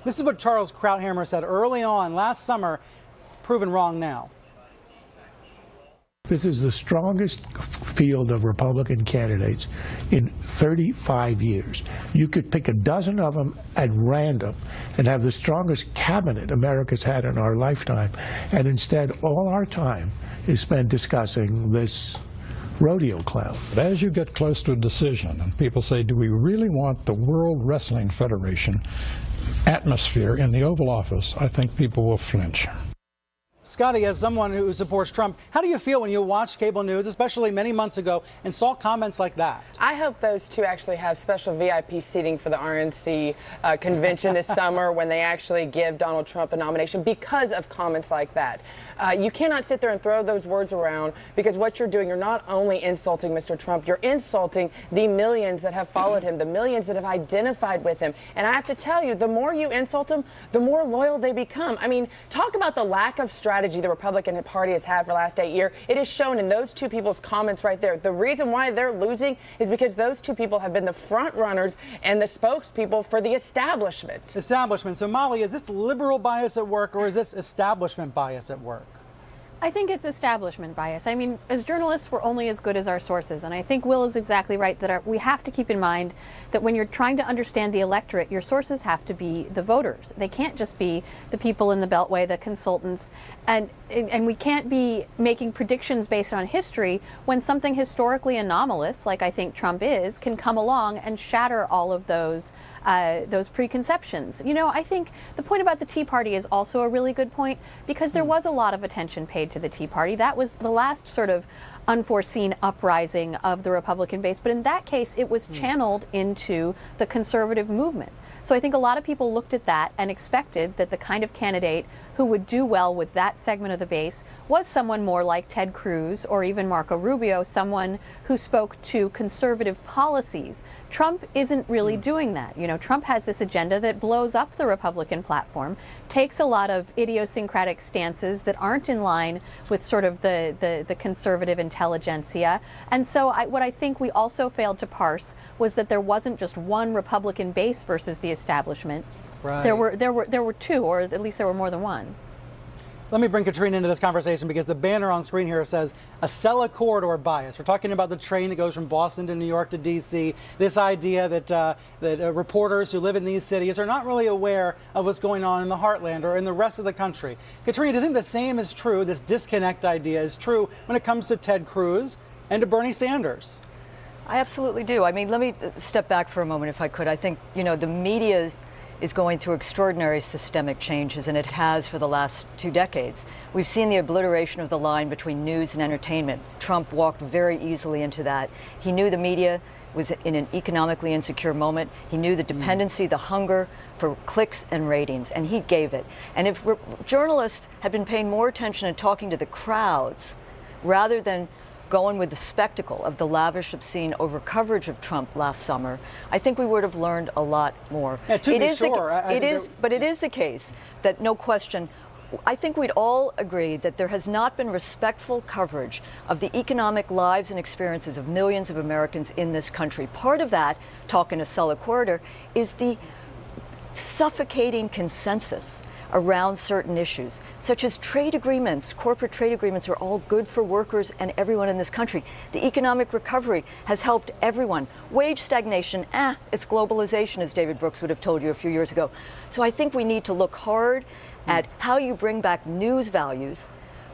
This is what Charles Krauthammer said early on last summer, proven wrong now. This is the strongest field of Republican candidates in 35 years. You could pick a dozen of them at random and have the strongest cabinet America's had in our lifetime. And instead, all our time is spent discussing this rodeo clown. But as you get close to a decision and people say, do we really want the World Wrestling Federation atmosphere in the Oval Office, I think people will flinch. Scotty, as someone who supports Trump, how do you feel when you watch cable news, especially many months ago, and saw comments like that? I hope those two actually have special VIP seating for the RNC convention this summer when they actually give Donald Trump the nomination because of comments like that. You cannot sit there and throw those words around, because what you're doing, you're not only insulting Mr. Trump, you're insulting the millions that have followed him, the millions that have identified with him. And I have to tell you, the more you insult them, the more loyal they become. I mean, talk about the lack of strategy the Republican Party has had for the last 8 years. It is shown in those two people's comments right there. The reason why they're losing is because those two people have been the front runners and the spokespeople for the establishment. Establishment. So, Molly, is this liberal bias at work, or is this establishment bias at work? I think it's establishment bias. I mean, as journalists, we're only as good as our sources. And I think Will is exactly right that we have to keep in mind that when you're trying to understand the electorate, your sources have to be the voters. They can't just be the people in the Beltway, the consultants. And we can't be making predictions based on history when something historically anomalous, like I think Trump is, can come along and shatter all of those preconceptions. You know, I think the point about the Tea Party is also a really good point, because there was a lot of attention paid to the Tea Party. That was the last sort of unforeseen uprising of the Republican base. But in that case, it was channeled into the conservative movement. So I think a lot of people looked at that and expected that the kind of candidate who would do well with that segment of the base was someone more like Ted Cruz or even Marco Rubio, someone who spoke to conservative policies. Trump isn't really doing that. You know, Trump has this agenda that blows up the Republican platform, takes a lot of idiosyncratic stances that aren't in line with sort of the conservative intelligentsia. And so what I think we also failed to parse was that there wasn't just one Republican base versus the establishment. Right. There were two, or at least there were more than one. Let me bring Katrina into this conversation, because the banner on screen here says Acela corridor bias. We're talking about the train that goes from Boston to New York to D.C. This idea that reporters who live in these cities are not really aware of what's going on in the heartland or in the rest of the country. Katrina, do you think the same is true, this disconnect idea is true when it comes to Ted Cruz and to Bernie Sanders? I absolutely do. I mean, let me step back for a moment, if I could. I think, you know, the media is going through extraordinary systemic changes, and it has for the last 2 decades. We've seen the obliteration of the line between news and entertainment. Trump walked very easily into that. He knew the media was in an economically insecure moment. He knew the dependency, the hunger for clicks and ratings, and he gave it. And if journalists had been paying more attention and talking to the crowds rather than going with the spectacle of the lavish, obscene over-coverage of Trump last summer, I think we would have learned a lot more. Yeah, to be sure. But it is the case that, no question, I think we'd all agree that there has not been respectful coverage of the economic lives and experiences of millions of Americans in this country. Part of that, talking to Acela corridor, is the suffocating consensus around certain issues, such as trade agreements. Corporate trade agreements are all good for workers and everyone in this country. The economic recovery has helped everyone. Wage stagnation, it's globalization, as David Brooks would have told you a few years ago. So I think we need to look hard at how you bring back news values,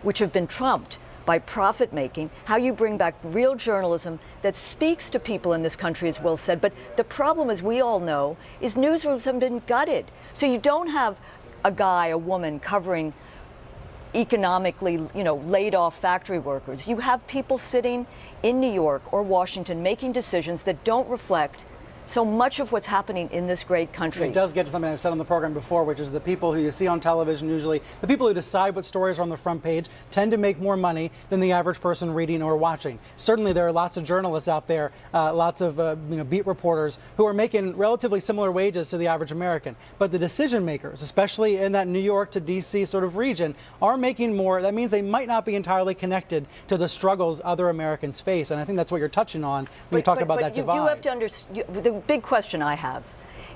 which have been trumped by profit making, how you bring back real journalism that speaks to people in this country, as Will said. But the problem, as we all know, is newsrooms have been gutted. So you don't have a guy, a woman covering economically, laid off factory workers. You have people sitting in New York or Washington making decisions that don't reflect so much of what's happening in this great country. It does get to something I've said on the program before, which is the people who you see on television, usually the people who decide what stories are on the front page, tend to make more money than the average person reading or watching. Certainly there are lots of journalists out there, lots of beat reporters who are making relatively similar wages to the average American. But the decision makers, especially in that New York to D.C. sort of region, are making more. That means they might not be entirely connected to the struggles other Americans face. And I think that's what you're touching on when you talk about that divide. You do have to understand. The big question I have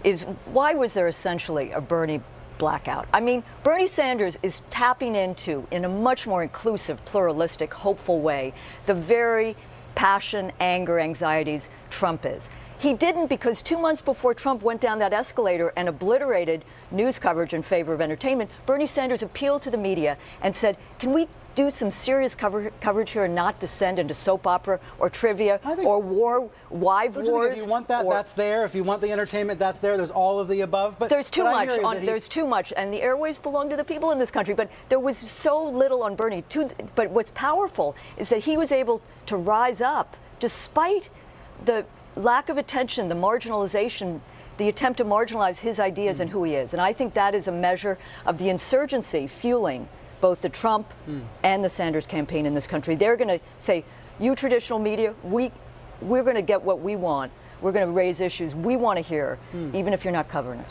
is why was there essentially a Bernie blackout? I mean, Bernie Sanders is tapping into, in a much more inclusive, pluralistic, hopeful way, the very passion, anger, anxieties Trump is. He didn't because 2 months before Trump went down that escalator and obliterated news coverage in favor of entertainment, Bernie Sanders appealed to the media and said, can we do some serious coverage here and not descend into soap opera or trivia or wife wars? If you want that, that's there. If you want the entertainment, that's there. There's all of the above. But there's too much. There's too much, and the airwaves belong to the people in this country. But there was so little on Bernie. But what's powerful is that he was able to rise up despite the lack of attention, the marginalization, the attempt to marginalize his ideas and who he is. And I think that is a measure of the insurgency fueling both the Trump and the Sanders campaign in this country. They're going to say, you traditional media, we're going to get what we want. We're going to raise issues we want to hear, even if you're not covering it.